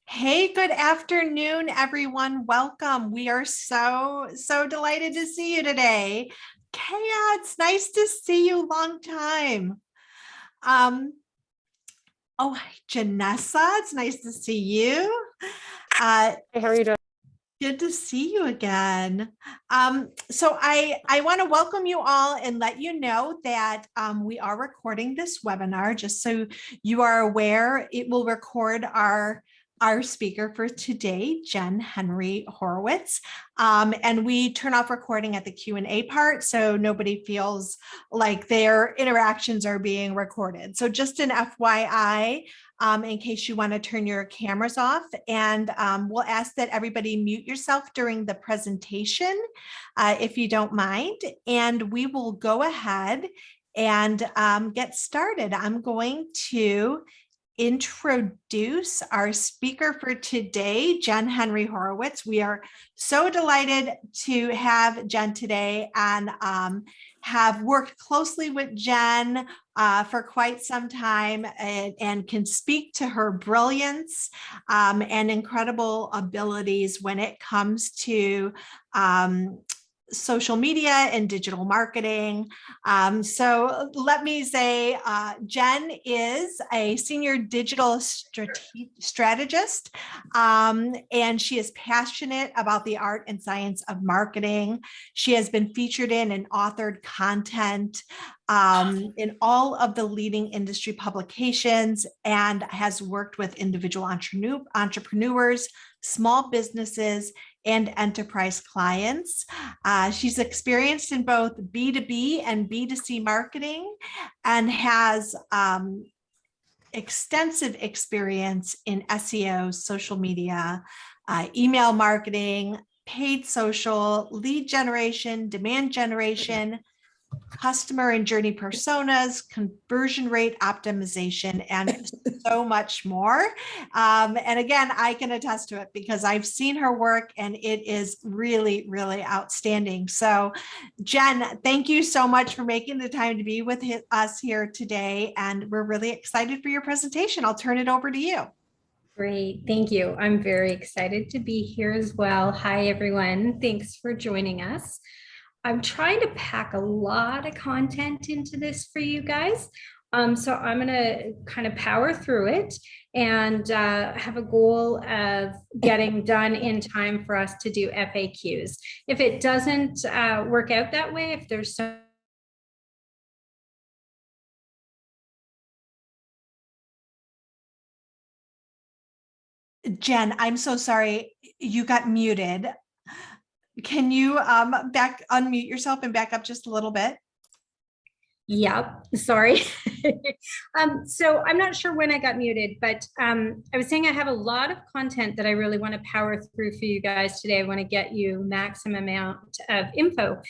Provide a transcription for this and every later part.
Hey, good afternoon, everyone. Welcome. We are so delighted to see you today. Kaya, it's nice to see you. Long time. Um, hi, Janessa. It's nice to see you. Uh, Hey, how are you doing? Good to see you again. So I want to welcome you all and let you know that we are recording this webinar. Just so you are aware, it will record our speaker for today, Jen Henry Horowitz. And we turn off recording at the Q&A part so nobody feels like their interactions are being recorded. So just an FYI, in case you want to turn your cameras off. And we'll ask that everybody mute yourself during the presentation, if you don't mind. And we will go ahead and get started. I'm going to introduce our speaker for today, Jen Henry Horowitz. We are so delighted to have Jen today and have worked closely with Jen for quite some time and can speak to her brilliance and incredible abilities when it comes to social media and digital marketing. So let me say, Jen is a senior digital strategist, and she is passionate about the art and science of marketing. She has been featured in and authored content in all of the leading industry publications and has worked with individual entrepreneurs, small businesses, and enterprise clients. She's experienced in both B2B and B2C marketing and has extensive experience in SEO, social media, email marketing, paid social, lead generation, demand generation, customer and journey personas, conversion rate optimization, and so much more. And again, I can attest to it because I've seen her work and it is really, really outstanding. So Jen, thank you so much for making the time to be with us here today. And we're really excited for your presentation. I'll turn it over to you. Great, thank you. I'm very excited to be here as well. Hi, everyone. Thanks for joining us. I'm trying to pack a lot of content into this for you guys. So I'm going to kind of power through it and have a goal of getting done in time for us to do FAQs. If it doesn't work out that way, if there's some Jen, I'm so sorry. You got muted. Can you unmute yourself and back up just a little bit? Yep, sorry. So I'm not sure when I got muted, but I was saying I have a lot of content that I really want to power through for you guys today. I want to get you maximum amount of info.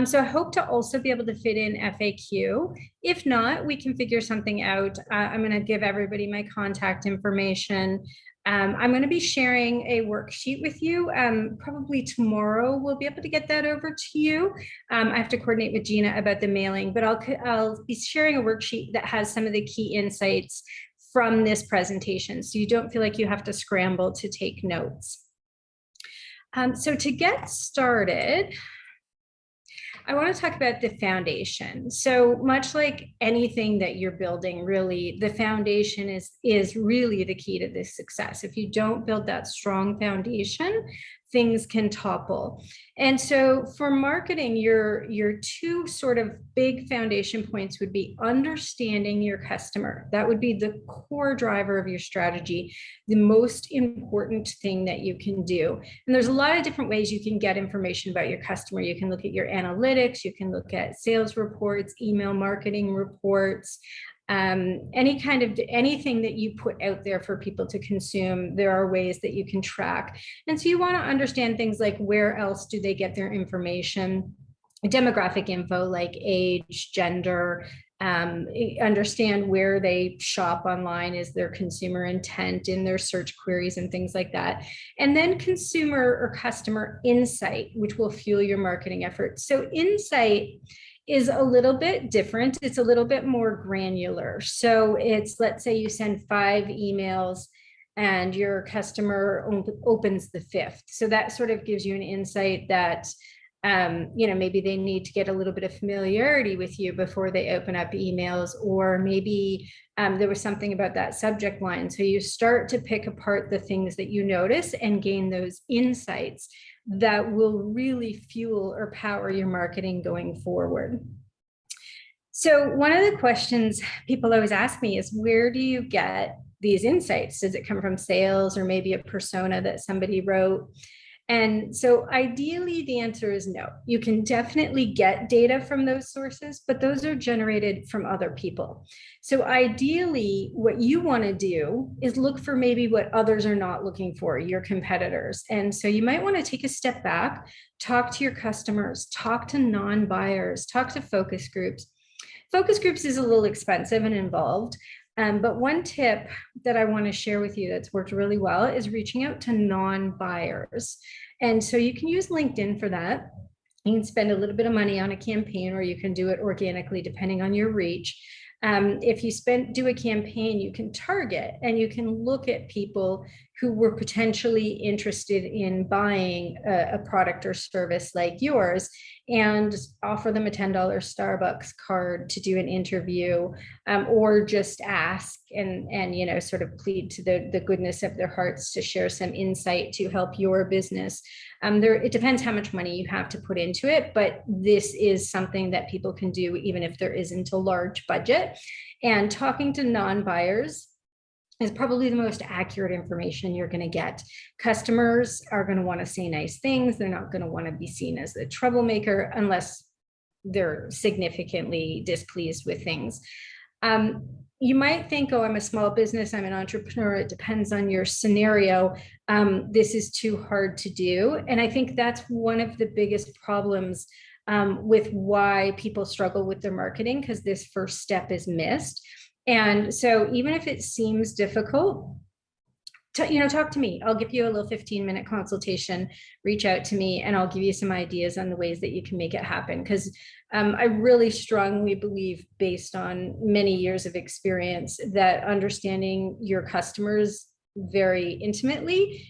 So I hope to also be able to fit in FAQ. If not, we can figure something out. I'm going to give everybody my contact information. I'm going to be sharing a worksheet with you. Probably tomorrow we'll be able to get that over to you. I have to coordinate with Gina about the mailing, but I'll be sharing a worksheet that has some of the key insights from this presentation, so you don't feel like you have to scramble to take notes. So to get started, I want to talk about the foundation. So much like anything that you're building, really, the foundation is really the key to this success. If you don't build that strong foundation, things can topple. And so for marketing, your two sort of big foundation points would be understanding your customer. That would be the core driver of your strategy, the most important thing that you can do. And there's a lot of different ways you can get information about your customer. You can look at your analytics, you can look at sales reports, email marketing reports, anything that you put out there for people to consume. There are ways that you can track. And so you want to understand things like where else do they get their information, demographic info like age, gender, understand where they shop online, is their consumer intent in their search queries and things like that. And then consumer or customer insight, which will fuel your marketing efforts. So insight is a little bit different. It's a little bit more granular. So it's, let's say you send 5 emails and your customer opens the 5th. So that sort of gives you an insight that maybe they need to get a little bit of familiarity with you before they open up emails, or maybe there was something about that subject line. So you start to pick apart the things that you notice and gain those insights that will really fuel or power your marketing going forward. So one of the questions people always ask me is, where do you get these insights? Does it come from sales or maybe a persona that somebody wrote? And so ideally, the answer is no. You can definitely get data from those sources, but those are generated from other people. So ideally, what you want to do is look for maybe what others are not looking for, your competitors. And so you might want to take a step back, talk to your customers, talk to non-buyers, talk to focus groups. Focus groups is a little expensive and involved. But one tip that I want to share with you that's worked really well is reaching out to non-buyers. And so you can use LinkedIn for that. You can spend a little bit of money on a campaign, or you can do it organically depending on your reach. If you do a campaign, you can target and you can look at people who were potentially interested in buying a product or service like yours, and offer them a $10 Starbucks card to do an interview, or just ask and sort of plead to the goodness of their hearts to share some insight to help your business. It depends how much money you have to put into it, but this is something that people can do even if there isn't a large budget. And talking to non-buyers is probably the most accurate information you're going to get. Customers are going to want to say nice things. They're not going to want to be seen as a troublemaker unless they're significantly displeased with things. You might think, oh, I'm a small business, I'm an entrepreneur. It depends on your scenario. This is too hard to do. And I think that's one of the biggest problems with why people struggle with their marketing, because this first step is missed. And so even if it seems difficult, talk to me. I'll give you a little 15-minute consultation, reach out to me, and I'll give you some ideas on the ways that you can make it happen. Because I really strongly believe, based on many years of experience, that understanding your customers very intimately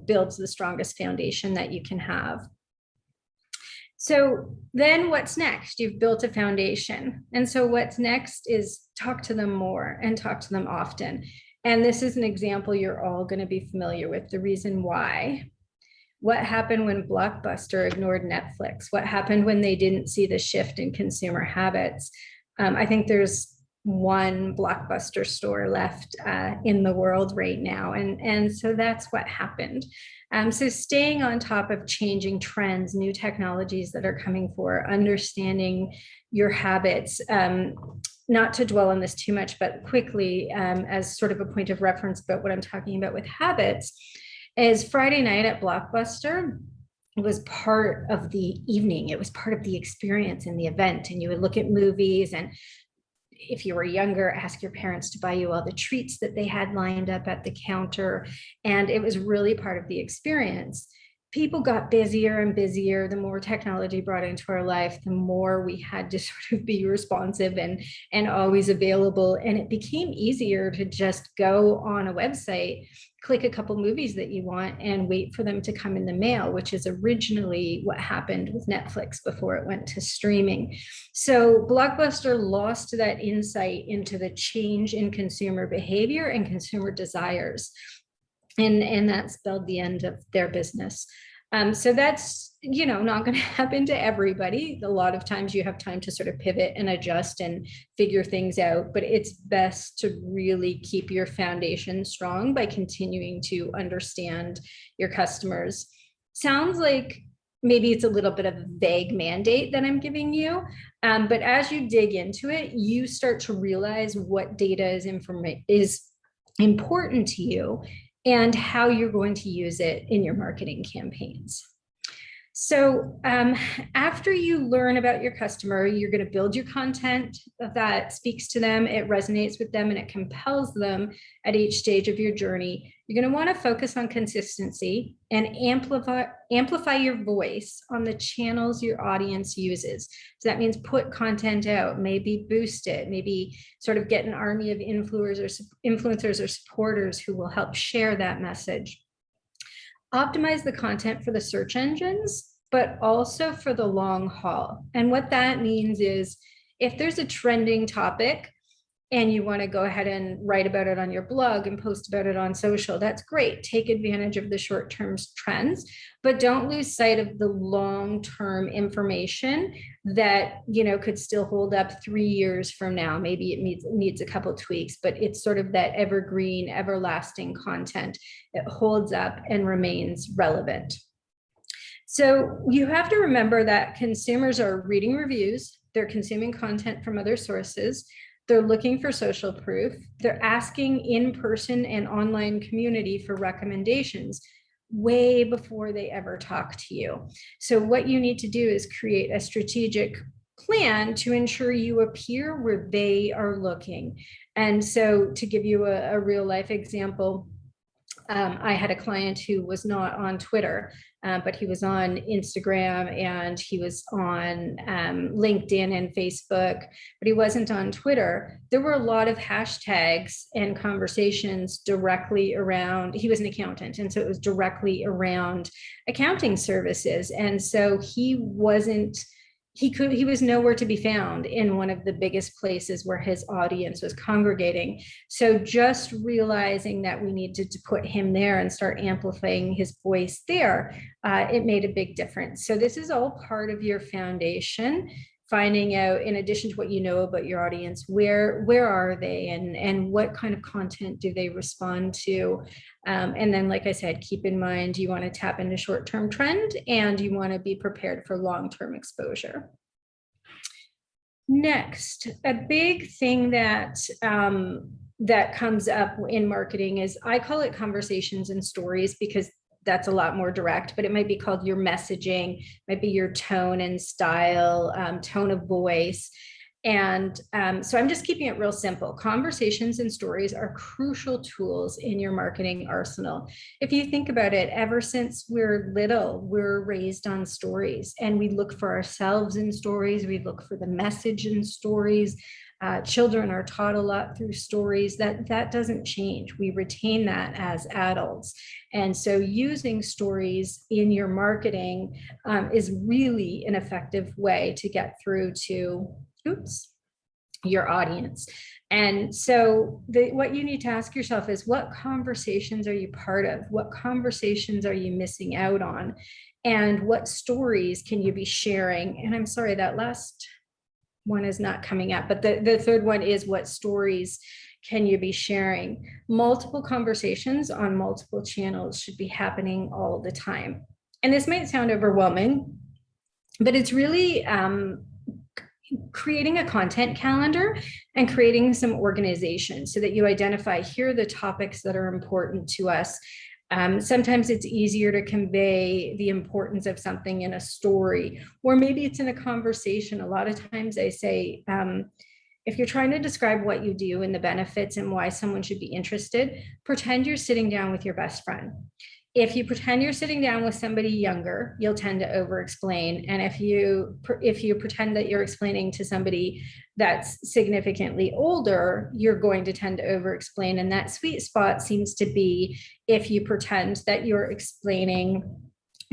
builds the strongest foundation that you can have. So then what's next? You've built a foundation. And so what's next is talk to them more and talk to them often. And this is an example you're all going to be familiar with, the reason why. What happened when Blockbuster ignored Netflix? What happened when they didn't see the shift in consumer habits? I think there's one Blockbuster store left in the world right now. And so that's what happened. So staying on top of changing trends, new technologies that are coming for, understanding your habits, not to dwell on this too much, but quickly, as sort of a point of reference about what I'm talking about with habits, is Friday night at Blockbuster was part of the evening. It was part of the experience in the event. And you would look at movies, and if you were younger, ask your parents to buy you all the treats that they had lined up at the counter. And it was really part of the experience. People got busier and busier. The more technology brought into our life, the more we had to sort of be responsive and always available. And it became easier to just go on a website, click a couple movies that you want, and wait for them to come in the mail, which is originally what happened with Netflix before it went to streaming. So Blockbuster lost that insight into the change in consumer behavior and consumer desires. And that spelled the end of their business. So that's, not going to happen to everybody. A lot of times you have time to sort of pivot and adjust and figure things out, but it's best to really keep your foundation strong by continuing to understand your customers. Sounds like maybe it's a little bit of a vague mandate that I'm giving you, but as you dig into it, you start to realize what data is important to you and how you're going to use it in your marketing campaigns. So after you learn about your customer, you're going to build your content that speaks to them, it resonates with them, and it compels them at each stage of your journey. You're going to want to focus on consistency and amplify your voice on the channels your audience uses. So that means put content out, maybe boost it, maybe sort of get an army of influencers or supporters who will help share that message. Optimize the content for the search engines, but also for the long haul. And what that means is if there's a trending topic and you want to go ahead and write about it on your blog and post about it on social, that's great. Take advantage of the short-term trends, but don't lose sight of the long-term information that, you know, could still hold up 3 years from now. Maybe it needs a couple tweaks, but it's sort of that evergreen, everlasting content that holds up and remains relevant. So you have to remember that consumers are reading reviews, they're consuming content from other sources, they're looking for social proof, they're asking in-person and online community for recommendations way before they ever talk to you. So what you need to do is create a strategic plan to ensure you appear where they are looking. And so to give you a real life example, I had a client who was not on Twitter, but he was on Instagram and he was on LinkedIn and Facebook, but he wasn't on Twitter. There were a lot of hashtags and conversations directly around, he was an accountant, and so it was directly around accounting services. And so he was nowhere to be found in one of the biggest places where his audience was congregating. So just realizing that we needed to put him there and start amplifying his voice there, it made a big difference. So this is all part of your foundation, finding out, in addition to what you know about your audience, where are they and what kind of content do they respond to? And then, like I said, keep in mind, you want to tap into short-term trend and you want to be prepared for long-term exposure. Next, a big thing that comes up in marketing is, I call it conversations and stories because that's a lot more direct, but it might be called your messaging, might be your tone and style, tone of voice. And so I'm just keeping it real simple. Conversations and stories are crucial tools in your marketing arsenal. If you think about it, ever since we're little, we're raised on stories and we look for ourselves in stories. We look for the message in stories. Children are taught a lot through stories. That doesn't change. We retain that as adults. And so using stories in your marketing is really an effective way to get through to your audience. And so what you need to ask yourself is, what conversations are you part of? What conversations are you missing out on? And what stories can you be sharing? And I'm sorry, that last one is not coming up, but the third one is, what stories can you be sharing? Multiple conversations on multiple channels should be happening all the time. And this might sound overwhelming, but it's really creating a content calendar and creating some organization so that you identify, here are the topics that are important to us. Sometimes it's easier to convey the importance of something in a story, or maybe it's in a conversation. A lot of times I say, if you're trying to describe what you do and the benefits and why someone should be interested, pretend you're sitting down with your best friend. If you pretend you're sitting down with somebody younger, you'll tend to over-explain. And if you pretend that you're explaining to somebody that's significantly older, you're going to tend to over-explain. And that sweet spot seems to be if you pretend that you're explaining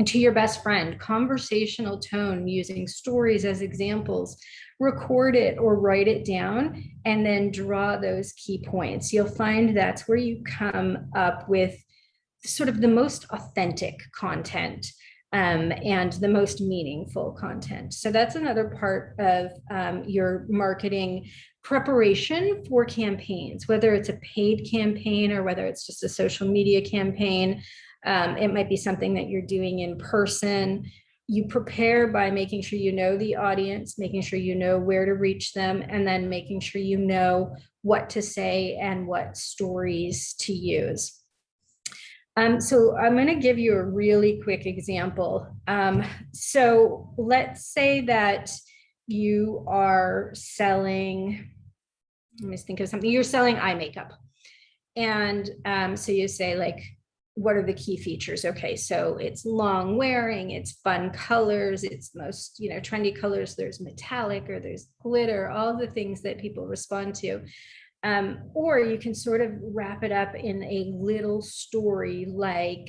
to your best friend. Conversational tone, using stories as examples, record it or write it down, and then draw those key points. You'll find that's where you come up with sort of the most authentic content and the most meaningful content. So that's another part of your marketing preparation for campaigns, whether it's a paid campaign or whether it's just a social media campaign. It might be something that you're doing in person. You prepare by making sure you know the audience, making sure you know where to reach them, and then making sure you know what to say and what stories to use. So I'm going to give you a really quick example. So let's say that you are selling, let me just think of something, you're selling eye makeup. And so you say like, what are the key features? Okay, so it's long wearing, it's fun colors, it's most, trendy colors, there's metallic or there's glitter, all the things that people respond to. Or you can sort of wrap it up in a little story like,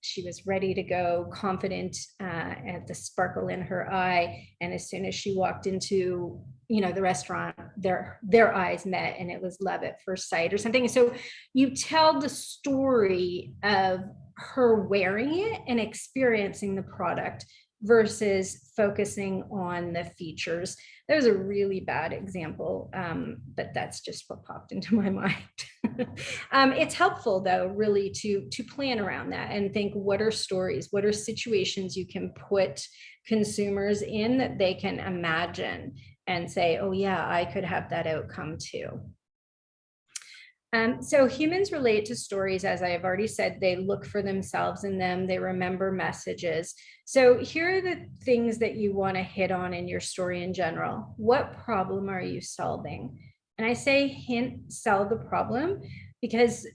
she was ready to go, confident, at the sparkle in her eye, and as soon as she walked into the restaurant, their eyes met, and it was love at first sight or something. So you tell the story of her wearing it and experiencing the product versus focusing on the features. That was a really bad example, but that's just what popped into my mind. It's helpful though, really to plan around that and think, what are stories, what are situations you can put consumers in that they can imagine and say, oh yeah, I could have that outcome too. So humans relate to stories, as I have already said. They look for themselves in them, they remember messages. So here are the things that you want to hit on in your story in general. What problem are you solving? And I say hint, sell the problem, because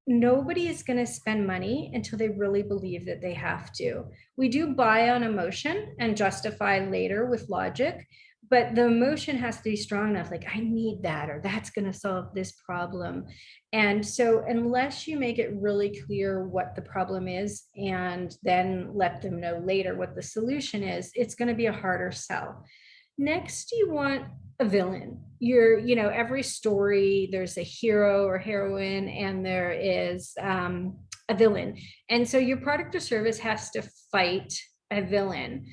nobody is going to spend money until they really believe that they have to. We do buy on emotion and justify later with logic, but the emotion has to be strong enough, like I need that, or that's going to solve this problem. And so unless you make it really clear what the problem is and then let them know later what the solution is, it's going to be a harder sell. Next, you want a villain. Every story, there's a hero or heroine, and there is a villain. And so your product or service has to fight a villain.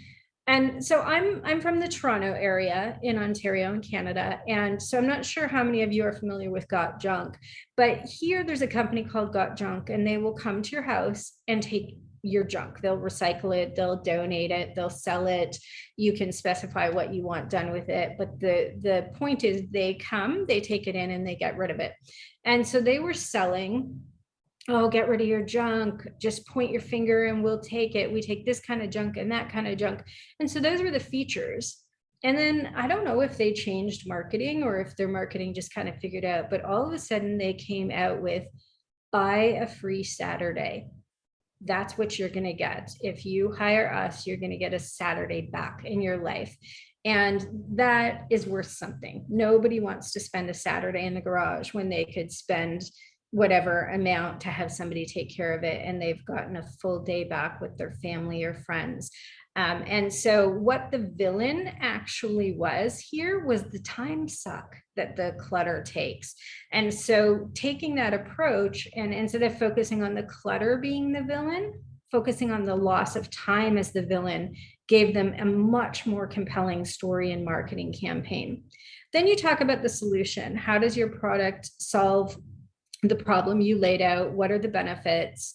And so I'm from the Toronto area in Ontario in Canada. And so I'm not sure how many of you are familiar with Got Junk, but here there's a company called Got Junk, and they will come to your house and take your junk. They'll recycle it, they'll donate it, they'll sell it. You can specify what you want done with it. But the point is they come, they take it in, and they get rid of it. And so they were selling, oh, get rid of your junk, just point your finger and we'll take it. We take this kind of junk and that kind of junk. And so those were the features. And then I don't know if they changed marketing or if their marketing just kind of figured out, but all of a sudden they came out with buy a free Saturday. That's what you're going to get. If you hire us, you're going to get a Saturday back in your life. And that is worth something. Nobody wants to spend a Saturday in the garage when they could spend whatever amount to have somebody take care of it, and they've gotten a full day back with their family or friends. And so what the villain actually was here was the time suck that the clutter takes. And so taking that approach, and instead of focusing on the clutter being the villain, focusing on the loss of time as the villain, gave them a much more compelling story and marketing campaign. Then you talk about the solution. How does your product solve the problem you laid out? What are the benefits?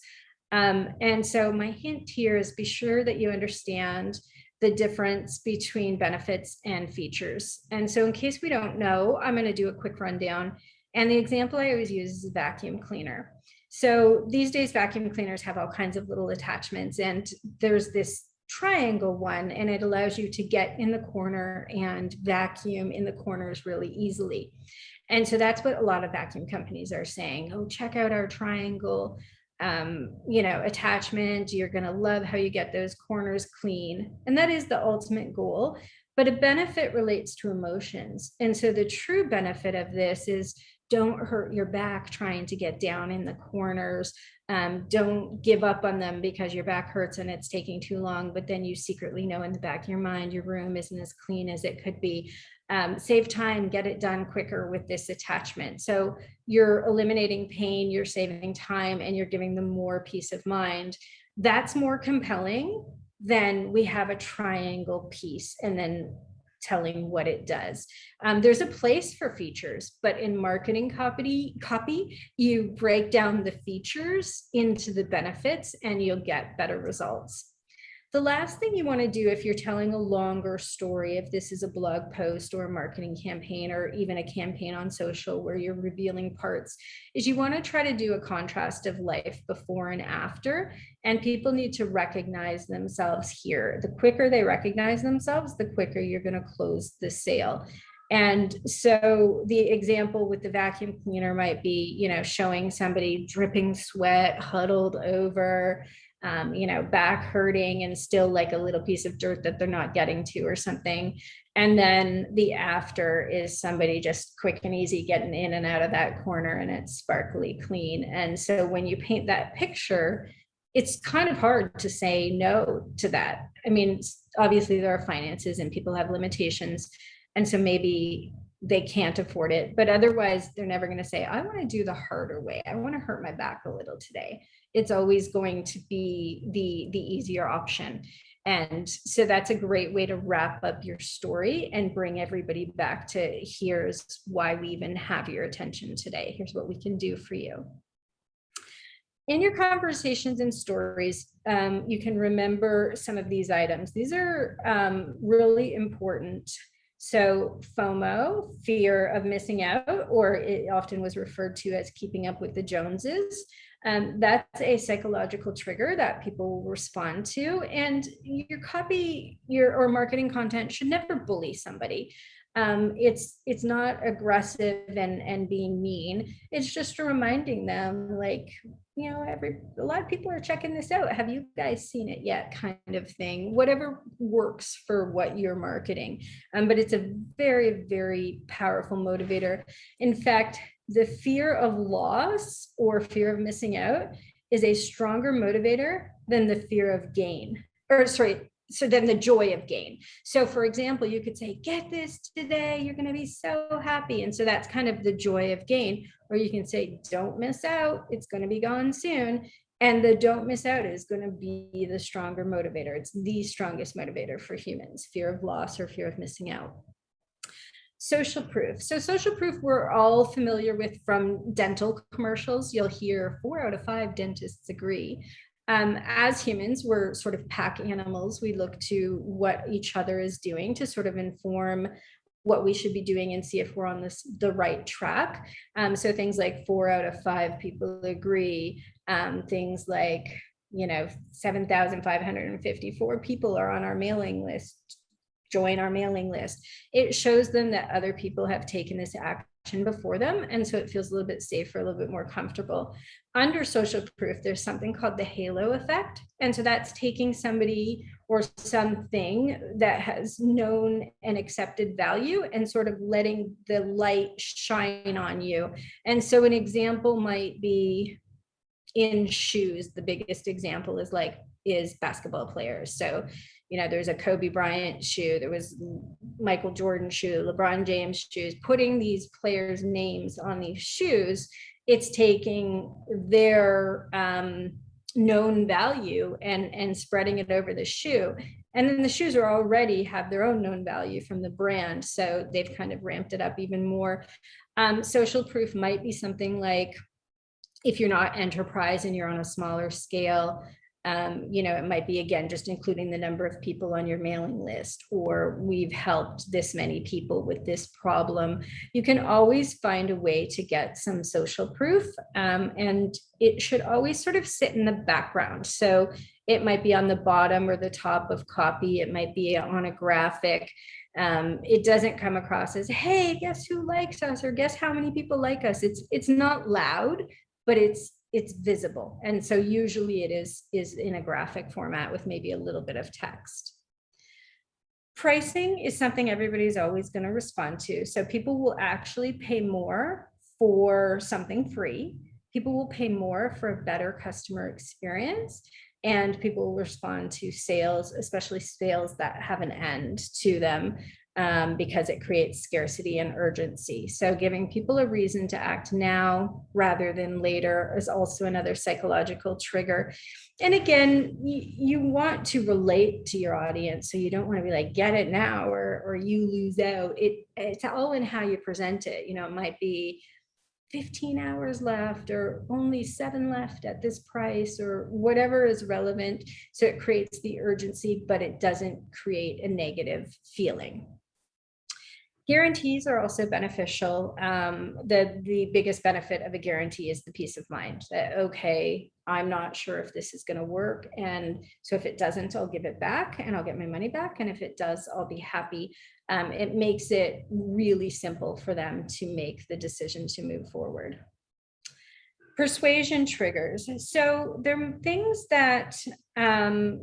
And so my hint here is be sure that you understand the difference between benefits and features. And so in case we don't know, I'm going to do a quick rundown. And the example I always use is a vacuum cleaner. So these days, vacuum cleaners have all kinds of little attachments, and there's this triangle one, and it allows you to get in the corner and vacuum in the corners really easily. And so that's what a lot of vacuum companies are saying. Oh, check out our triangle, attachment. You're going to love how you get those corners clean. And that is the ultimate goal. But a benefit relates to emotions. And so the true benefit of this is don't hurt your back trying to get down in the corners. Don't give up on them because your back hurts and it's taking too long, but then you secretly know in the back of your mind your room isn't as clean as it could be. Save time, get it done quicker with this attachment. So you're eliminating pain, you're saving time, and you're giving them more peace of mind. That's more compelling than we have a triangle piece and then telling what it does. There's a place for features, but in marketing copy, you break down the features into the benefits and you'll get better results. The last thing you want to do if you're telling a longer story, if this is a blog post or a marketing campaign or even a campaign on social where you're revealing parts, is you want to try to do a contrast of life before and after. And people need to recognize themselves here. The quicker they recognize themselves, the quicker you're going to close the sale. And so the example with the vacuum cleaner might be, showing somebody dripping sweat, huddled over, back hurting and still like a little piece of dirt that they're not getting to or something. And then the after is somebody just quick and easy getting in and out of that corner and it's sparkly clean. And so when you paint that picture, it's kind of hard to say no to that. I mean, obviously there are finances and people have limitations. And so maybe they can't afford it, but otherwise they're never going to say, I want to do the harder way. I want to hurt my back a little today. It's always going to be the easier option. And so that's a great way to wrap up your story and bring everybody back to here's why we even have your attention today. Here's what we can do for you. In your conversations and stories, you can remember some of these items. These are really important. So FOMO, fear of missing out, or it often was referred to as keeping up with the Joneses. That's a psychological trigger that people will respond to. And your copy, or marketing content should never bully somebody. It's not aggressive and being mean. It's just reminding them, like, a lot of people are checking this out. Have you guys seen it yet? Kind of thing, whatever works for what you're marketing. But it's a very, very powerful motivator. In fact, the fear of loss or fear of missing out is a stronger motivator than the fear of gain, so then the joy of gain. So for example, you could say, get this today, you're going to be so happy. And so that's kind of the joy of gain. Or you can say, don't miss out, it's going to be gone soon. And the don't miss out is going to be the stronger motivator. It's the strongest motivator for humans, fear of loss or fear of missing out. Social proof. So social proof we're all familiar with from dental commercials. You'll hear 4 out of 5 dentists agree. As humans, we're sort of pack animals. We look to what each other is doing to sort of inform what we should be doing and see if we're on the right track. So things like 4 out of 5 people agree. Things like, 7,554 people are on our mailing list. Join our mailing list. It shows them that other people have taken this action before them. And so it feels a little bit safer, a little bit more comfortable. Under social proof, there's something called the halo effect. And so that's taking somebody or something that has known and accepted value and sort of letting the light shine on you. And so an example might be in shoes. The biggest example is basketball players. So there's a Kobe Bryant shoe, there was Michael Jordan shoe, LeBron James shoes. Putting these players' names on these shoes, it's taking their known value and spreading it over the shoe. And then the shoes are already have their own known value from the brand. So they've kind of ramped it up even more. Social proof might be something like, if you're not enterprise and you're on a smaller scale, it might be, again, just including the number of people on your mailing list, or we've helped this many people with this problem. You can always find a way to get some social proof, and it should always sort of sit in the background. So it might be on the bottom or the top of copy. It might be on a graphic. It doesn't come across as, hey, guess who likes us, or guess how many people like us. It's not loud, but it's visible. And so usually it is in a graphic format with maybe a little bit of text. Pricing is something everybody's always going to respond to. So people will actually pay more for something free. People will pay more for a better customer experience. And people will respond to sales, especially sales that have an end to them, because it creates scarcity and urgency. So giving people a reason to act now rather than later is also another psychological trigger. And again, you want to relate to your audience. So you don't want to be like, get it now, or you lose out. It's all in how you present it. It might be 15 hours left or only 7 left at this price or whatever is relevant. So it creates the urgency, but it doesn't create a negative feeling. Guarantees are also beneficial. The biggest benefit of a guarantee is the peace of mind that, okay, I'm not sure if this is going to work. And so if it doesn't, I'll give it back and I'll get my money back. And if it does, I'll be happy. It makes it really simple for them to make the decision to move forward. Persuasion triggers. So there are things that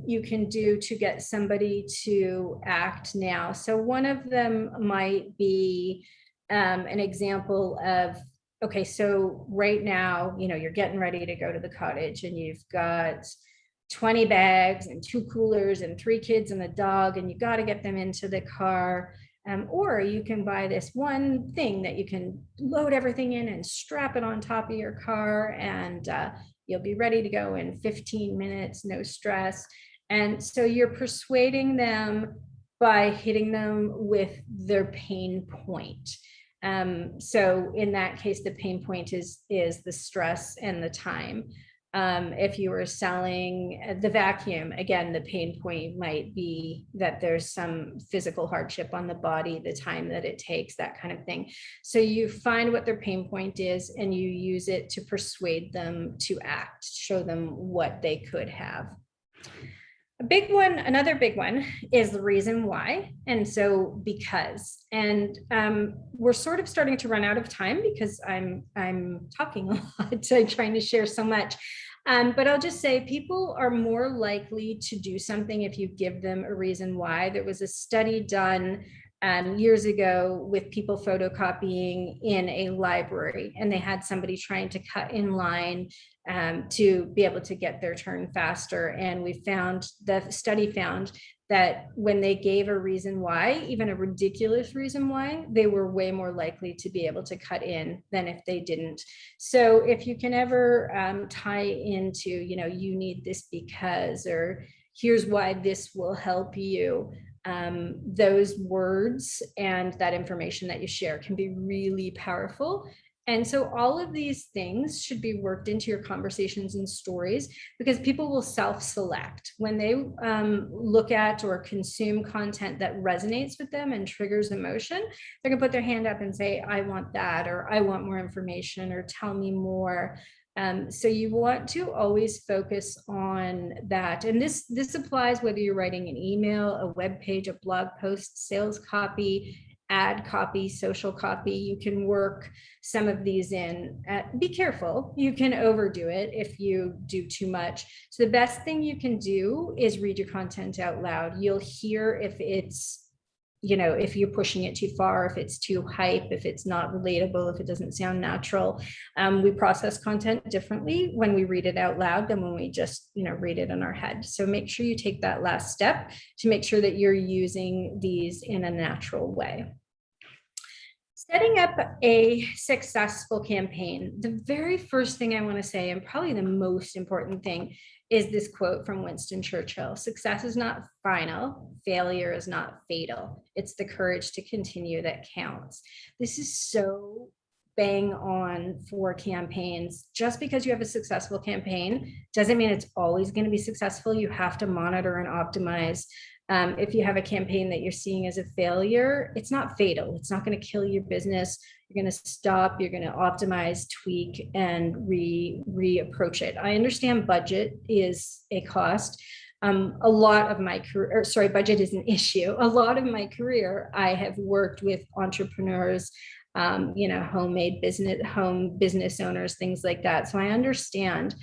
you can do to get somebody to act now. So one of them might be an example of, okay, so right now, you're getting ready to go to the cottage and you've got 20 bags and 2 coolers and 3 kids and a dog, and you got to get them into the car. Or you can buy this one thing that you can load everything in and strap it on top of your car, and you'll be ready to go in 15 minutes, no stress. And so you're persuading them by hitting them with their pain point. So in that case, the pain point is the stress and the time. If you were selling the vacuum, again, the pain point might be that there's some physical hardship on the body, the time that it takes, that kind of thing. So you find what their pain point is and you use it to persuade them to act, show them what they could have. Another big one is the reason why. And so because, and we're sort of starting to run out of time because I'm talking a lot, I'm trying to share so much. But I'll just say people are more likely to do something if you give them a reason why. There was a study done years ago with people photocopying in a library, and they had somebody trying to cut in line to be able to get their turn faster. And the study found that when they gave a reason why, even a ridiculous reason why, they were way more likely to be able to cut in than if they didn't. So if you can ever tie into, you need this because, or here's why this will help you, those words and that information that you share can be really powerful. And so all of these things should be worked into your conversations and stories, because people will self-select when they look at or consume content that resonates with them and triggers emotion. They're gonna put their hand up and say, I want that, or I want more information, or tell me more. So you want to always focus on that. And this applies whether you're writing an email, a web page, a blog post, sales copy, ad copy, social copy. You can work some of these in. Be careful. You can overdo it if you do too much. So the best thing you can do is read your content out loud. You'll hear if it's, if you're pushing it too far, if it's too hype, if it's not relatable, if it doesn't sound natural. We process content differently when we read it out loud than when we just, read it in our head. So make sure you take that last step to make sure that you're using these in a natural way. Setting up a successful campaign, the very first thing I want to say, and probably the most important thing, is this quote from Winston Churchill: success is not final, failure is not fatal. It's the courage to continue that counts. This is so bang on for campaigns. Just because you have a successful campaign doesn't mean it's always going to be successful. You have to monitor and optimize. If you have a campaign that you're seeing as a failure, it's not fatal. It's not going to kill your business. You're going to stop, you're going to optimize, tweak, and reapproach it. I understand budget is a cost. A lot of my career, budget is an issue. A lot of my career, I have worked with entrepreneurs, home business owners, things like that. So I understand.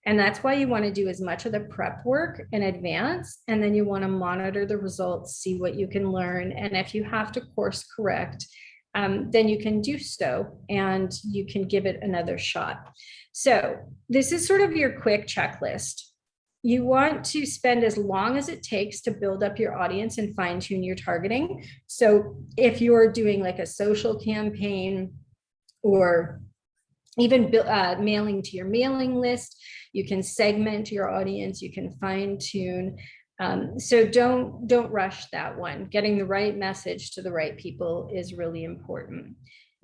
And that's why you want to do as much of the prep work in advance. And then you want to monitor the results, see what you can learn. And if you have to course correct, then you can do so and you can give it another shot. So this is sort of your quick checklist. You want to spend as long as it takes to build up your audience and fine tune your targeting. So if you're doing like a social campaign or even mailing to your mailing list, you can segment your audience, you can fine tune. So don't rush that one. Getting the right message to the right people is really important.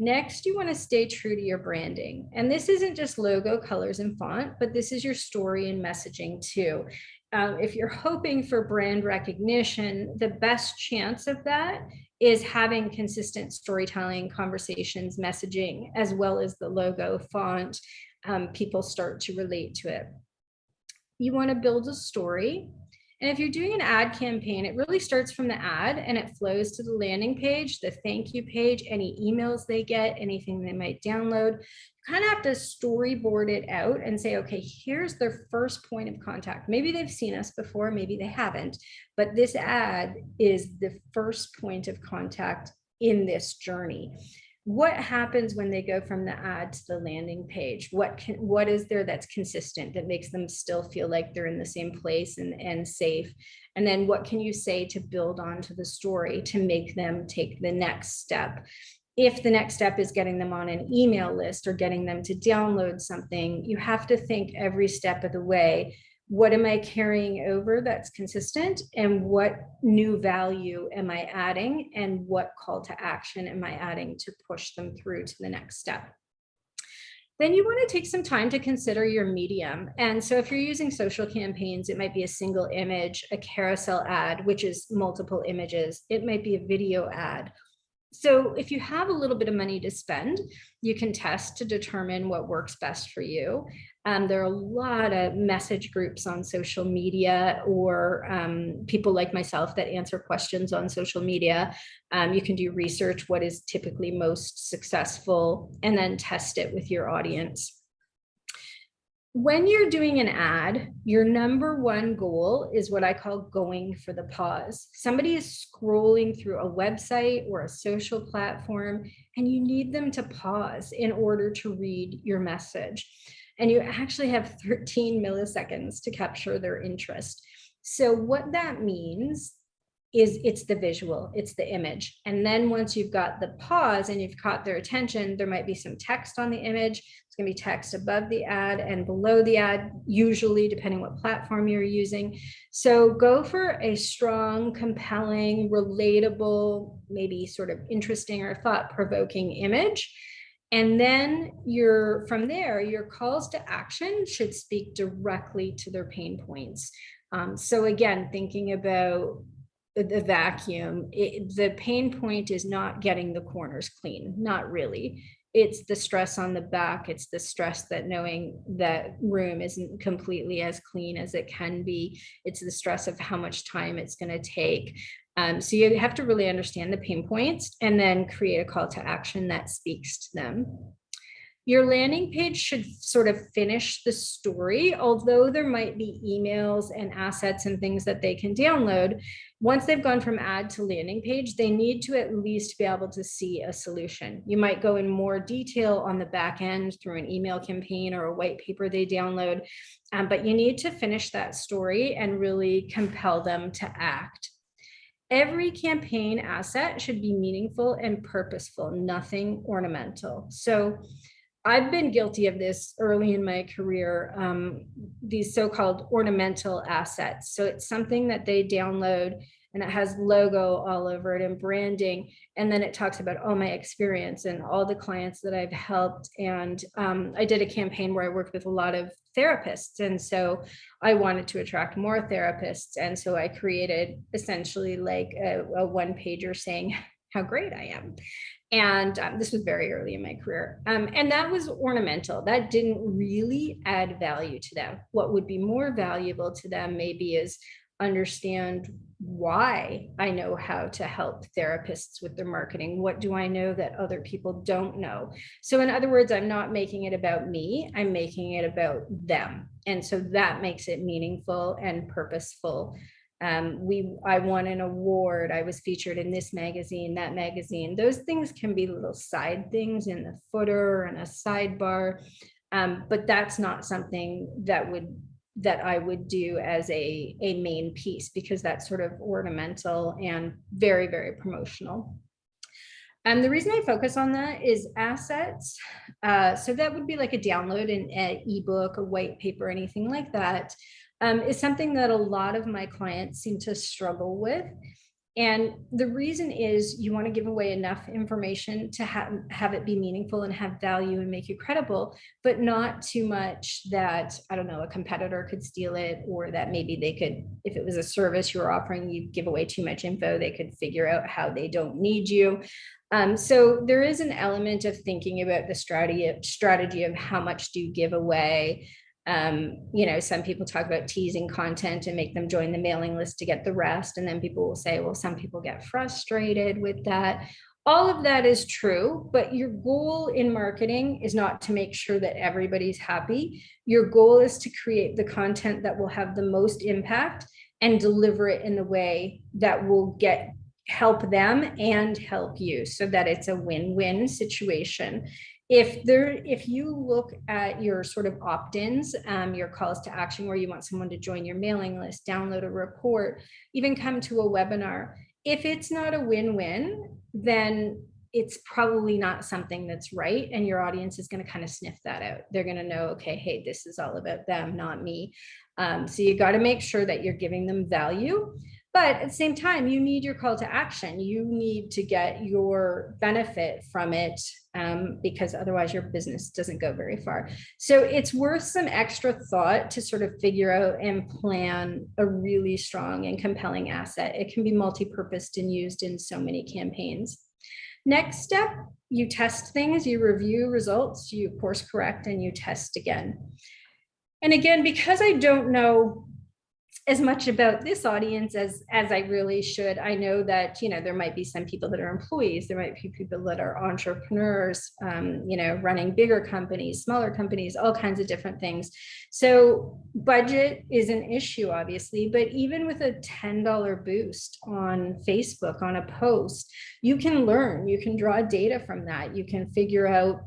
Next, you want to stay true to your branding. And this isn't just logo, colors, and font, but this is your story and messaging too. If you're hoping for brand recognition, the best chance of that is having consistent storytelling, conversations, messaging, as well as the logo, font. People start to relate to it. You want to build a story. And if you're doing an ad campaign, it really starts from the ad and it flows to the landing page, the thank you page, any emails they get, anything they might download. You kind of have to storyboard it out and say, okay, here's their first point of contact. Maybe they've seen us before, maybe they haven't, but this ad is the first point of contact in this journey. What happens when they go from the ad to the landing page? What is there that's consistent that makes them still feel like they're in the same place and safe? And then what can you say to build onto the story to make them take the next step? If the next step is getting them on an email list or getting them to download something, you have to think every step of the way, what am I carrying over that's consistent, and what new value am I adding, and what call to action am I adding to push them through to the next step? Then you want to take some time to consider your medium. And so if you're using social campaigns, it might be a single image, a carousel ad, which is multiple images. It might be a video ad. So if you have a little bit of money to spend, you can test to determine what works best for you. There are a lot of message groups on social media, or people like myself that answer questions on social media. You can do research, what is typically most successful, and then test it with your audience. When you're doing an ad, your number one goal is what I call going for the pause. Somebody is scrolling through a website or a social platform, and you need them to pause in order to read your message. And you actually have 13 milliseconds to capture their interest. So what that means is it's the visual, it's the image. And then once you've got the pause and you've caught their attention, there might be some text on the image. It's going to be text above the ad and below the ad, usually depending what platform you're using. So go for a strong, compelling, relatable, maybe sort of interesting or thought-provoking image. And then from there, your calls to action should speak directly to their pain points. So again, thinking about the vacuum, the pain point is not getting the corners clean, not really. It's the stress on the back. It's the stress that knowing that room isn't completely as clean as it can be. It's the stress of how much time it's going to take. So you have to really understand the pain points and then create a call to action that speaks to them. Your landing page should sort of finish the story, although there might be emails and assets and things that they can download. Once they've gone from ad to landing page, they need to at least be able to see a solution. You might go in more detail on the back end through an email campaign or a white paper they download, but you need to finish that story and really compel them to act. Every campaign asset should be meaningful and purposeful, nothing ornamental. So I've been guilty of this early in my career, these so-called ornamental assets. So it's something that they download and it has logo all over it and branding. And then it talks about all my experience and all the clients that I've helped. And I did a campaign where I worked with a lot of therapists. And so I wanted to attract more therapists. And so I created essentially like a one-pager saying how great I am. And this was very early in my career. And that was ornamental. That didn't really add value to them. What would be more valuable to them maybe is understand why I know how to help therapists with their marketing. What do I know that other people don't know? So in other words, I'm not making it about me, I'm making it about them. And so that makes it meaningful and purposeful. I won an award. I was featured in this magazine, that magazine. Those things can be little side things in the footer and a sidebar, but that's not something that I would do as a main piece, because that's sort of ornamental and very, very promotional. And the reason I focus on that is assets. So that would be like a download, an ebook, a white paper, anything like that. Is something that a lot of my clients seem to struggle with. And the reason is you want to give away enough information to have it be meaningful and have value and make you credible, but not too much that, I don't know, a competitor could steal it, or that maybe they could, if it was a service you were offering, you give away too much info, they could figure out how they don't need you. So there is an element of thinking about the strategy of how much do you give away. Some people talk about teasing content and make them join the mailing list to get the rest. And then people will say, well, some people get frustrated with that. All of that is true, but your goal in marketing is not to make sure that everybody's happy. Your goal is to create the content that will have the most impact and deliver it in the way that will help them and help you, so that it's a win-win situation. If you look at your sort of opt-ins, your calls to action, where you want someone to join your mailing list, download a report, even come to a webinar, if it's not a win-win, then it's probably not something that's right. And your audience is going to kind of sniff that out. They're going to know, okay, hey, this is all about them, not me. So you got to make sure that you're giving them value. But at the same time, you need your call to action. You need to get your benefit from it, because otherwise your business doesn't go very far. So it's worth some extra thought to sort of figure out and plan a really strong and compelling asset. It can be multi-purposed and used in so many campaigns. Next step, you test things, you review results, you course correct, and you test again. And again, because I don't know as much about this audience as I really should, I know that, there might be some people that are employees, there might be people that are entrepreneurs, running bigger companies, smaller companies, all kinds of different things. So budget is an issue, obviously, but even with a $10 boost on Facebook on a post, you can learn, you can draw data from that, you can figure out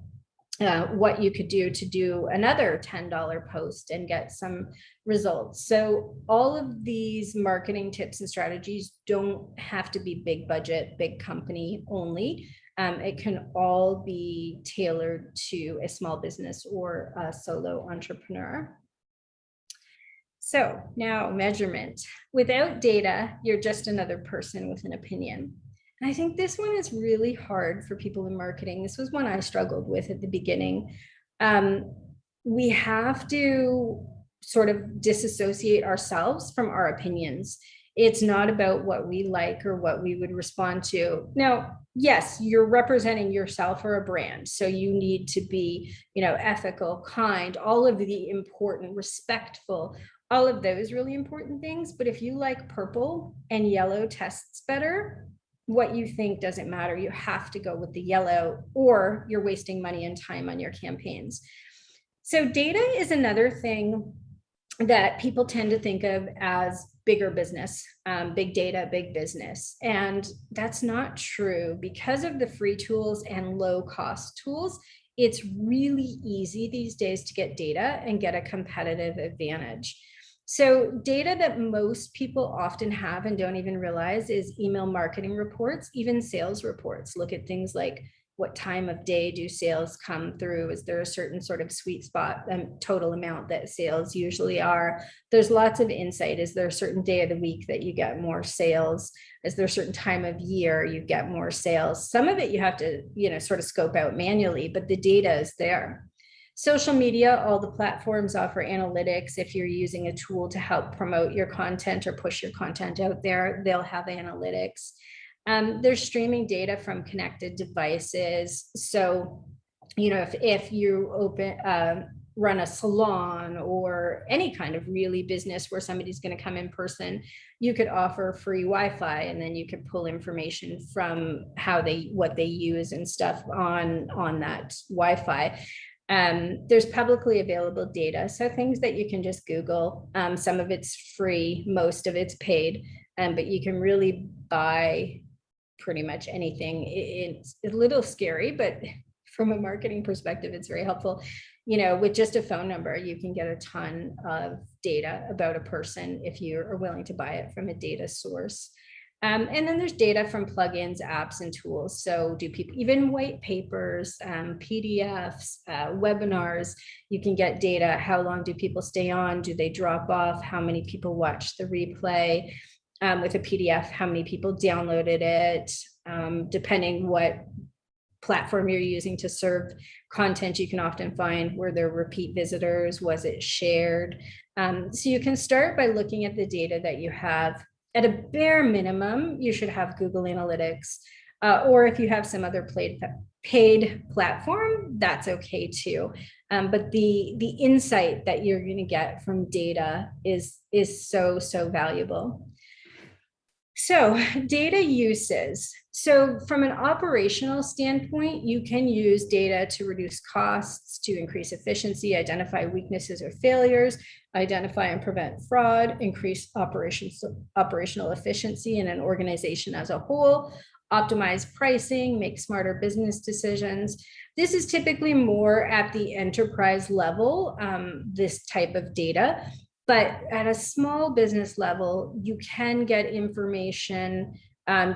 what you could do to do another $10 post and get some results. So all of these marketing tips and strategies don't have to be big budget, big company only. It can all be tailored to a small business or a solo entrepreneur. So now measurement. Without data, you're just another person with an opinion. I think this one is really hard for people in marketing. This was one I struggled with at the beginning. We have to sort of disassociate ourselves from our opinions. It's not about what we like or what we would respond to. Now, yes, you're representing yourself or a brand, so you need to be, ethical, kind, all of the important, respectful, all of those really important things. But if you like purple and yellow tests better, what you think doesn't matter. You have to go with the yellow, or you're wasting money and time on your campaigns. So data is another thing that people tend to think of as bigger business, big data, big business. And that's not true. Because of the free tools and low cost tools, it's really easy these days to get data and get a competitive advantage. So data that most people often have and don't even realize is email marketing reports, even sales reports. Look at things like, what time of day do sales come through? Is there a certain sort of sweet spot, total amount that sales usually are? There's lots of insight. Is there a certain day of the week that you get more sales? Is there a certain time of year you get more sales? Some of it you have to, sort of scope out manually, but the data is there. Social media, all the platforms offer analytics. If you're using a tool to help promote your content or push your content out there, they'll have analytics. There's streaming data from connected devices. So, if you run a salon or any kind of really business where somebody's going to come in person, you could offer free Wi-Fi, and then you could pull information from what they use and stuff on that Wi-Fi. There's publicly available data, so things that you can just Google. Some of it's free, most of it's paid, but you can really buy pretty much anything. It's a little scary, but from a marketing perspective, it's very helpful. With just a phone number, you can get a ton of data about a person if you are willing to buy it from a data source. And then there's data from plugins, apps, and tools. So do people, even white papers, PDFs, webinars, you can get data. How long do people stay on? Do they drop off? How many people watch the replay? with a PDF, how many people downloaded it, depending what platform you're using to serve content, you can often find were there repeat visitors, was it shared? So you can start by looking at the data that you have. At a bare minimum, you should have Google Analytics, or if you have some other paid platform, that's okay too. But the insight that you're going to get from data is so valuable. So data uses. So from an operational standpoint, you can use data to reduce costs, to increase efficiency, identify weaknesses or failures, identify and prevent fraud, increase operational efficiency in an organization as a whole, optimize pricing, make smarter business decisions. This is typically more at the enterprise level, this type of data. But at a small business level, you can get information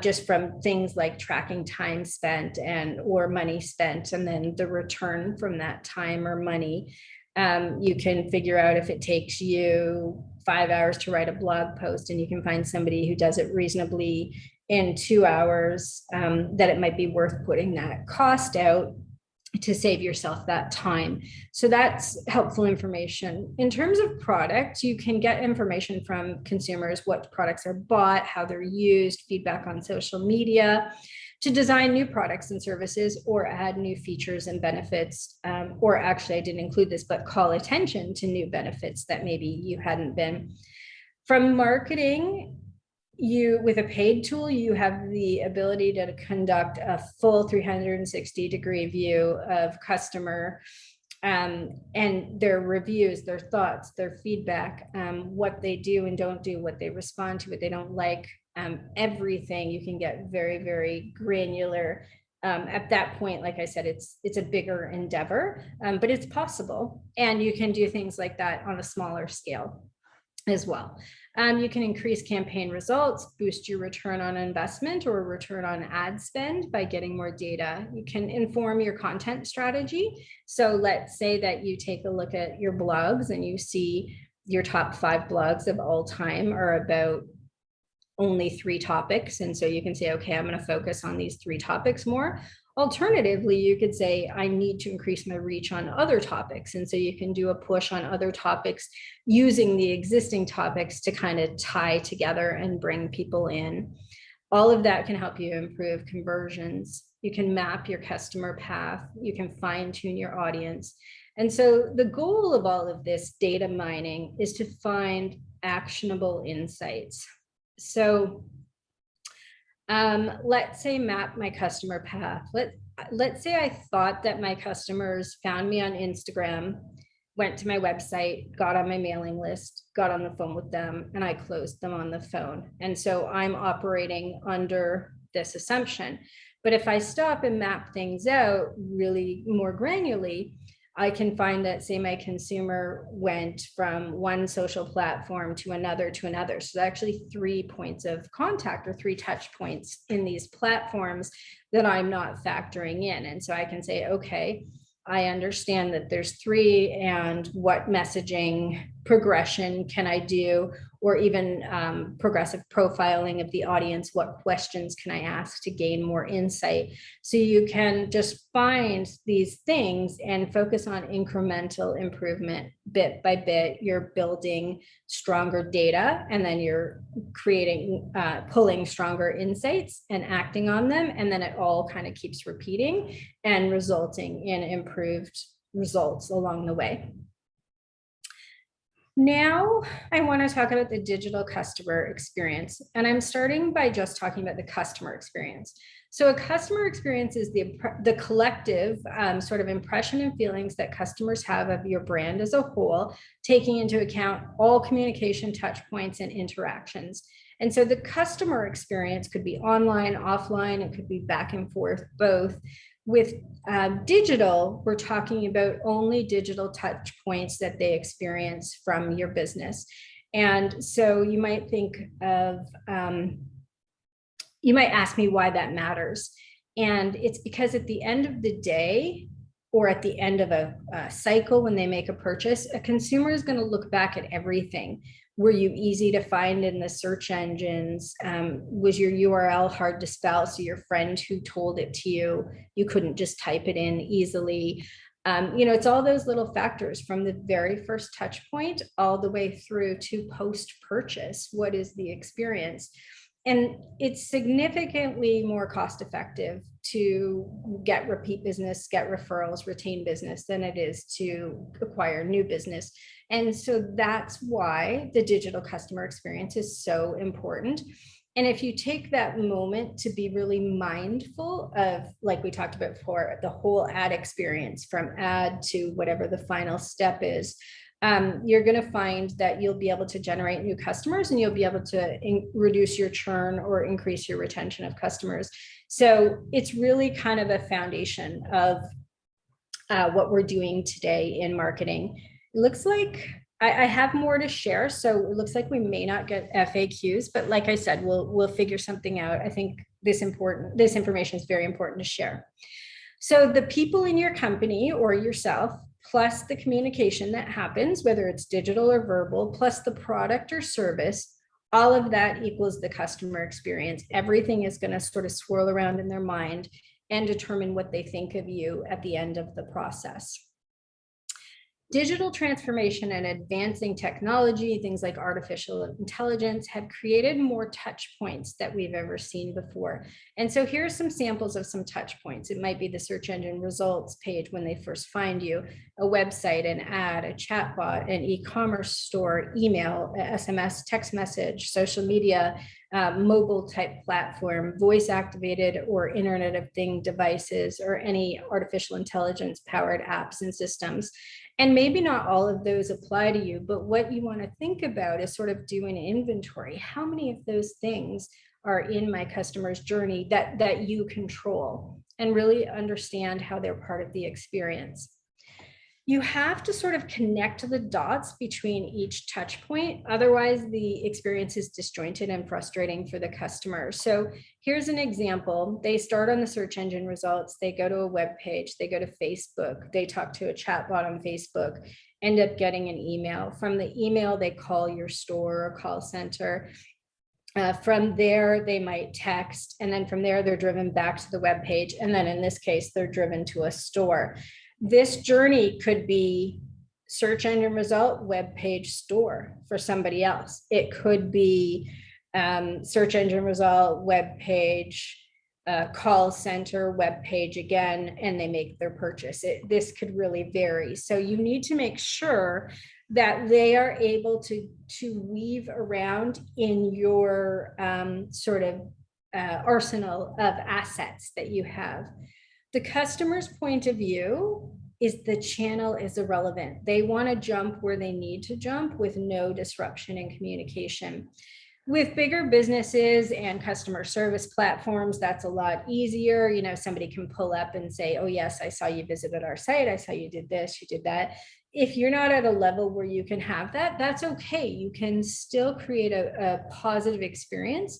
just from things like tracking time spent or money spent, and then the return from that time or money. You can figure out if it takes you 5 hours to write a blog post, and you can find somebody who does it reasonably in 2 hours, that it might be worth putting that cost out to save yourself that time. So that's helpful information. In terms of product, you can get information from consumers, what products are bought, how they're used, feedback on social media, to design new products and services or add new features and benefits. Or actually, I didn't include this, but call attention to new benefits that maybe you hadn't been. From marketing, with a paid tool, you have the ability to conduct a full 360-degree view of customer and their reviews, their thoughts, their feedback, what they do and don't do, what they respond to, what they don't like, everything. You can get very, very granular. At that point, like I said, it's a bigger endeavor, but it's possible. And you can do things like that on a smaller scale as well. You can increase campaign results, boost your return on investment or return on ad spend by getting more data. You can inform your content strategy. So let's say that you take a look at your blogs and you see your top 5 blogs of all time are about only 3 topics. And so you can say, okay, I'm going to focus on these 3 topics more. Alternatively, you could say, I need to increase my reach on other topics. And so you can do a push on other topics using the existing topics to kind of tie together and bring people in. All of that can help you improve conversions. You can map your customer path. You can fine tune your audience. And so the goal of all of this data mining is to find actionable insights. So let's say map my customer path. Let's say I thought that my customers found me on Instagram, went to my website, got on my mailing list, got on the phone with them, and I closed them on the phone. And so I'm operating under this assumption. But if I stop and map things out really more granularly, I can find that, say, my consumer went from one social platform to another. So actually 3 points of contact or 3 touch points in these platforms that I'm not factoring in. And so I can say, okay, I understand that there's 3, and what messaging progression can I do, or even progressive profiling of the audience? What questions can I ask to gain more insight? So you can just find these things and focus on incremental improvement bit by bit. You're building stronger data, and then you're creating, pulling stronger insights and acting on them. And then it all kind of keeps repeating and resulting in improved results along the way. Now, I want to talk about the digital customer experience, and I'm starting by just talking about the customer experience. So a customer experience is the collective sort of impression and feelings that customers have of your brand as a whole, taking into account all communication touch points and interactions. And so the customer experience could be online, offline, it could be back and forth, both. With digital, we're talking about only digital touch points that they experience from your business. And so you might think of, you might ask me why that matters. And it's because at the end of the day, or at the end of a cycle when they make a purchase, a consumer is going to look back at everything. Were you easy to find in the search engines? Was your URL hard to spell? So your friend who told it to you, you couldn't just type it in easily. It's all those little factors from the very first touch point all the way through to post-purchase. What is the experience? And it's significantly more cost effective to get repeat business, get referrals, retain business than it is to acquire new business. And so that's why the digital customer experience is so important. And if you take that moment to be really mindful of, like we talked about before, the whole ad experience from ad to whatever the final step is, you're going to find that you'll be able to generate new customers and you'll be able to reduce your churn or increase your retention of customers. So it's really kind of a foundation of what we're doing today in marketing. It looks like I have more to share. So it looks like we may not get FAQs, but like I said, we'll figure something out. I think this information is very important to share. So the people in your company or yourself, plus the communication that happens, whether it's digital or verbal, plus the product or service, all of that equals the customer experience. Everything is going to sort of swirl around in their mind and determine what they think of you at the end of the process. Digital transformation and advancing technology, things like artificial intelligence, have created more touch points that we've ever seen before. And so here are some samples of some touch points. It might be the search engine results page when they first find you, a website, an ad, a chatbot, an e-commerce store, email, SMS, text message, social media, mobile type platform, voice activated or Internet of Things devices, or any artificial intelligence powered apps and systems. And maybe not all of those apply to you, but what you want to think about is sort of doing an inventory. How many of those things are in my customer's journey that you control, and really understand how they're part of the experience? You have to sort of connect the dots between each touch point. Otherwise, the experience is disjointed and frustrating for the customer. So here's an example. They start on the search engine results. They go to a web page. They go to Facebook. They talk to a chatbot on Facebook, end up getting an email. From the email, they call your store or call center. From there, they might text. And then from there, they're driven back to the web page. And then in this case, they're driven to a store. This journey could be search engine result, web page, store for somebody else. It could be search engine result, web page, call center, web page again, and they make their purchase. This could really vary. So you need to make sure that they are able to weave around in your sort of arsenal of assets that you have. The customer's point of view is the channel is irrelevant. They want to jump where they need to jump with no disruption in communication. With bigger businesses and customer service platforms, that's a lot easier. Somebody can pull up and say, oh yes, I saw you visited our site. I saw you did this, you did that. If you're not at a level where you can have that, that's okay. You can still create a positive experience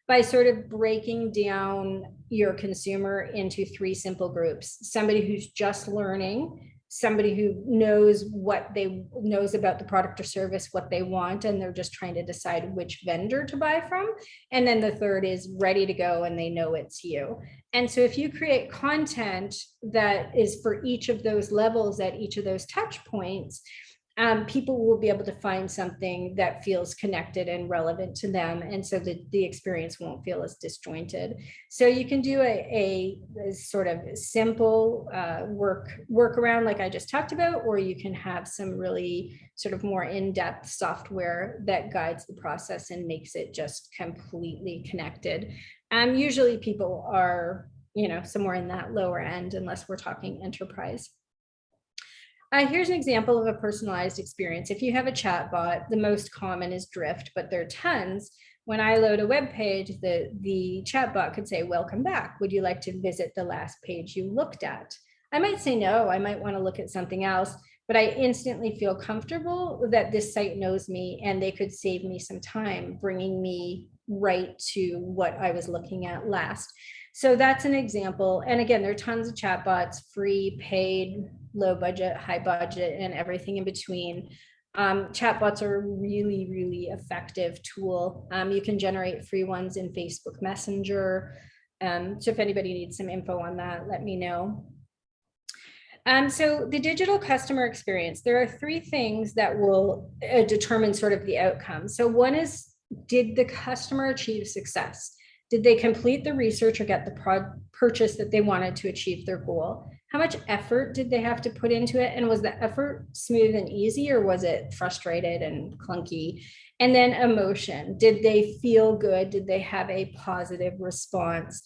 by sort of breaking down your consumer into three simple groups. Somebody who's just learning, somebody who knows about the product or service, what they want, and they're just trying to decide which vendor to buy from. And then the third is ready to go and they know it's you. And so if you create content that is for each of those levels at each of those touch points, people will be able to find something that feels connected and relevant to them. And so the experience won't feel as disjointed. So you can do a sort of simple workaround like I just talked about, or you can have some really sort of more in-depth software that guides the process and makes it just completely connected. Usually people are, somewhere in that lower end, unless we're talking enterprise. Here's an example of a personalized experience. If you have a chatbot, the most common is Drift, but there are tons. When I load a web page, the chatbot could say, welcome back. Would you like to visit the last page you looked at? I might say no, I might want to look at something else, but I instantly feel comfortable that this site knows me and they could save me some time bringing me right to what I was looking at last. So that's an example. And again, there are tons of chatbots, free, paid, low budget, high budget, and everything in between. Chatbots are a really, really effective tool. You can generate free ones in Facebook Messenger. So if anybody needs some info on that, let me know. So the digital customer experience, there are three things that will determine sort of the outcome. So one is, did the customer achieve success? Did they complete the research or get the purchase that they wanted to achieve their goal? How much effort did they have to put into it? And was the effort smooth and easy, or was it frustrated and clunky? And then emotion, did they feel good? Did they have a positive response?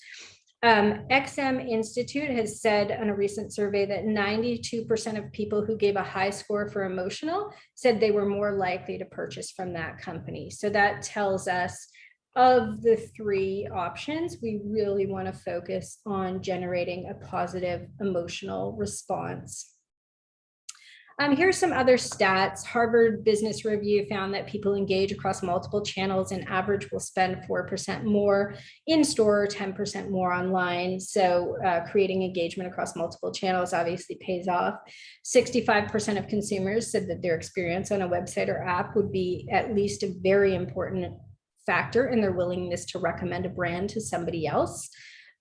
XM Institute has said in a recent survey that 92% of people who gave a high score for emotional said they were more likely to purchase from that company. So that tells us, of the three options, we really want to focus on generating a positive emotional response. Here's some other stats. Harvard Business Review found that people engage across multiple channels and average will spend 4% more in store, 10% more online. So creating engagement across multiple channels obviously pays off. 65% of consumers said that their experience on a website or app would be at least a very important factor in their willingness to recommend a brand to somebody else.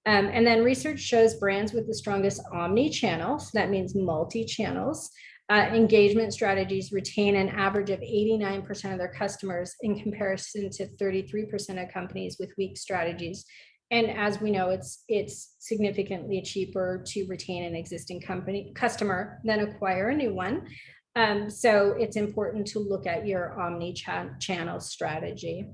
And then research shows brands with the strongest omni-channel, so that means multi-channels, engagement strategies retain an average of 89% of their customers in comparison to 33% of companies with weak strategies. And as we know, it's significantly cheaper to retain an existing customer than acquire a new one. So it's important to look at your omni-channel strategy.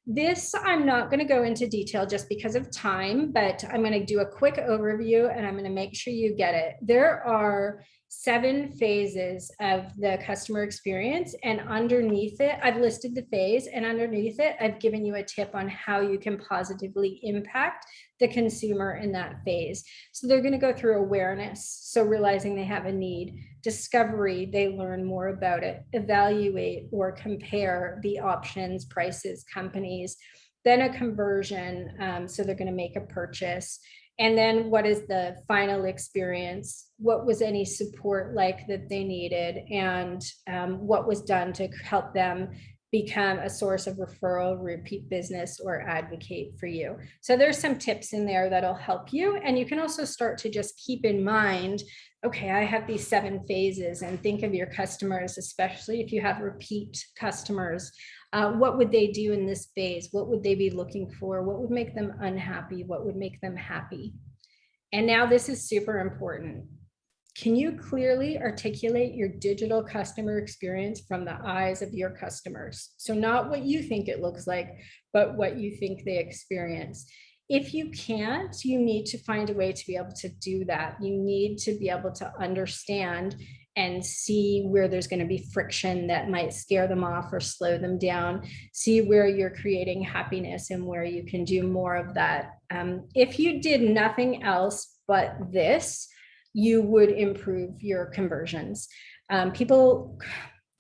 This I'm not going to go into detail just because of time, but I'm going to do a quick overview and I'm going to make sure you get it. There are 7 phases of the customer experience, and underneath it, I've listed the phase, and underneath it, I've given you a tip on how you can positively impact the consumer in that phase. So they're going to go through awareness, so realizing they have a need; discovery, they learn more about it; evaluate or compare the options, prices, companies; then a conversion, so they're going to make a purchase. And then what is the final experience? What was any support like that they needed? And what was done to help them become a source of referral, repeat business, or advocate for you? So there's some tips in there that'll help you. And you can also start to just keep in mind, okay, I have these 7 phases, and think of your customers, especially if you have repeat customers. What would they do in this phase? What would they be looking for? What would make them unhappy? What would make them happy? And now this is super important. Can you clearly articulate your digital customer experience from the eyes of your customers? So not what you think it looks like, but what you think they experience. If you can't, you need to find a way to be able to do that. You need to be able to understand and see where there's going to be friction that might scare them off or slow them down. See where you're creating happiness and where you can do more of that. If you did nothing else but this, you would improve your conversions. People,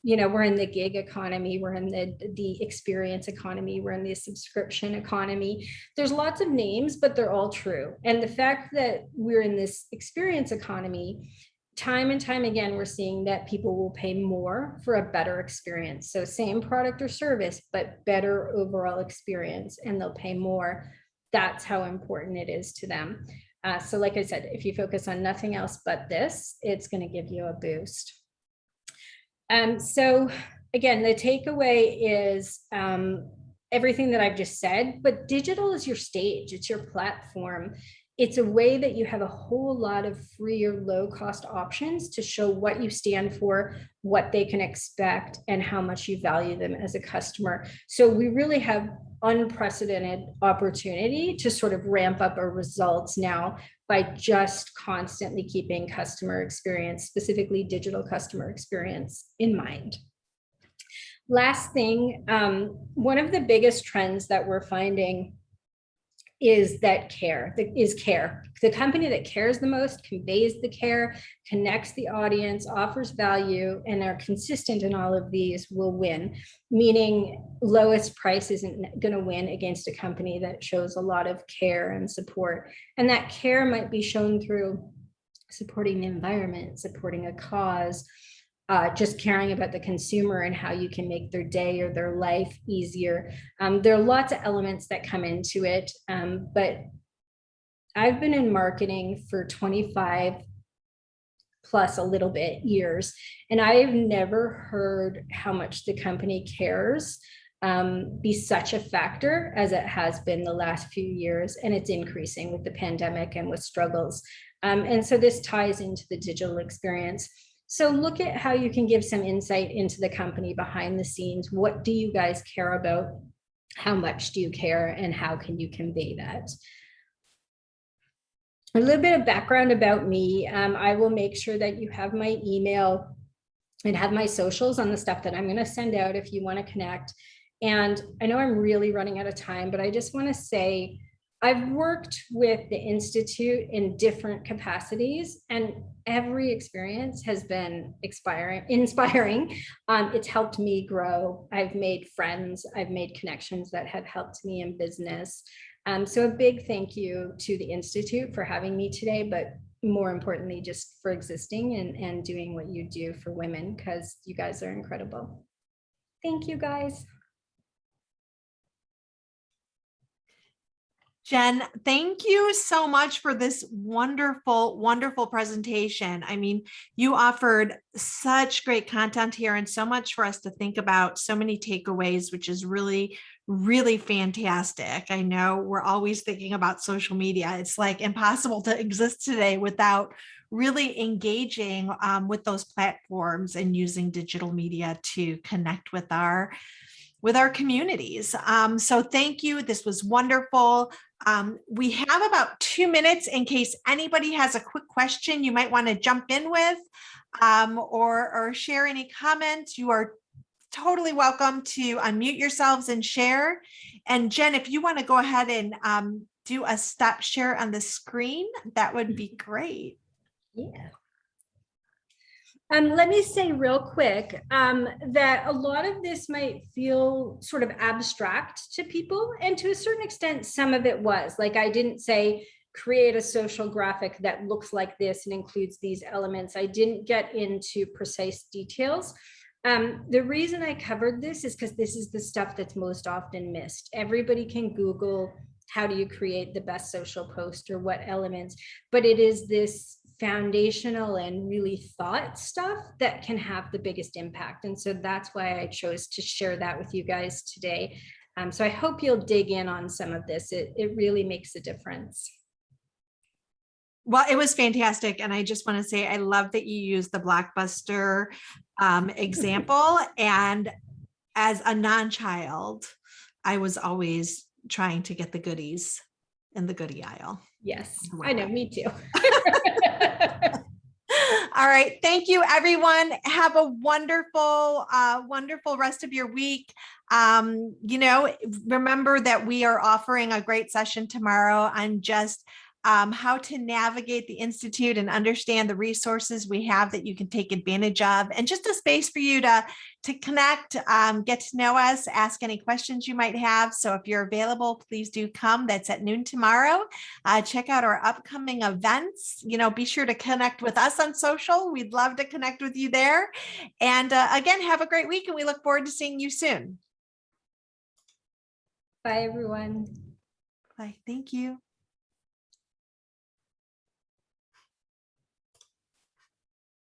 we're in the gig economy, we're in the experience economy, we're in the subscription economy. There's lots of names, but they're all true. And the fact that we're in this experience economy, time and time again, we're seeing that people will pay more for a better experience. So same product or service, but better overall experience, and they'll pay more. That's how important it is to them. So like I said, if you focus on nothing else but this, it's going to give you a boost. So again, the takeaway is everything that I've just said, but digital is your stage, it's your platform. It's a way that you have a whole lot of free or low cost options to show what you stand for, what they can expect, and how much you value them as a customer. So we really have unprecedented opportunity to sort of ramp up our results now by just constantly keeping customer experience, specifically digital customer experience, in mind. Last thing, one of the biggest trends that we're finding is care. The company that cares the most, conveys the care, connects the audience, offers value, and are consistent in all of these will win. Meaning lowest price isn't going to win against a company that shows a lot of care and support. And that care might be shown through supporting the environment, supporting a cause, just caring about the consumer and how you can make their day or their life easier. There are lots of elements that come into it, but I've been in marketing for 25 plus a little bit years, and I've never heard how much the company cares be such a factor as it has been the last few years, and it's increasing with the pandemic and with struggles. And so this ties into the digital experience. So look at how you can give some insight into the company behind the scenes. What do you guys care about? How much do you care, and how can you convey that? A little bit of background about me. I will make sure that you have my email and have my socials on the stuff that I'm going to send out if you want to connect. And I know I'm really running out of time, but I just want to say I've worked with the Institute in different capacities, and every experience has been inspiring. It's helped me grow. I've made friends. I've made connections that have helped me in business. So a big thank you to the Institute for having me today, but more importantly, just for existing and doing what you do for women, because you guys are incredible. Thank you, guys. Jen, thank you so much for this wonderful, wonderful presentation. I mean, you offered such great content here and so much for us to think about, so many takeaways, which is really, really fantastic. I know we're always thinking about social media. It's like impossible to exist today without really engaging with those platforms and using digital media to connect with our communities. So thank you. This was wonderful. We have about 2 minutes in case anybody has a quick question you might want to jump in with, or share any comments. You are totally welcome to unmute yourselves and share. And Jen, if you want to go ahead and do a stop share on the screen, that would be great. Yeah. Let me say real quick that a lot of this might feel sort of abstract to people, and to a certain extent, some of it was. Like, I didn't say create a social graphic that looks like this and includes these elements. I didn't get into precise details. The reason I covered this is because this is the stuff that's most often missed. Everybody can Google how do you create the best social post or what elements, but it is this foundational and really thought stuff that can have the biggest impact. And so that's why I chose to share that with you guys today. So I hope you'll dig in on some of this. It really makes a difference. Well, it was fantastic. And I just want to say, I love that you used the Blockbuster example. And as a non-child, I was always trying to get the goodies in the goodie aisle. Yes, I know, me too. All right. Thank you, everyone. Have a wonderful, wonderful rest of your week. Remember that we are offering a great session tomorrow on just how to navigate the Institute and understand the resources we have that you can take advantage of, and just a space for you to connect, get to know us, ask any questions you might have. So if you're available, please do come. That's at noon tomorrow. Check out our upcoming events. Be sure to connect with us on social. We'd love to connect with you there. And again, have a great week, and we look forward to seeing you soon. Bye, everyone. Bye. Thank you.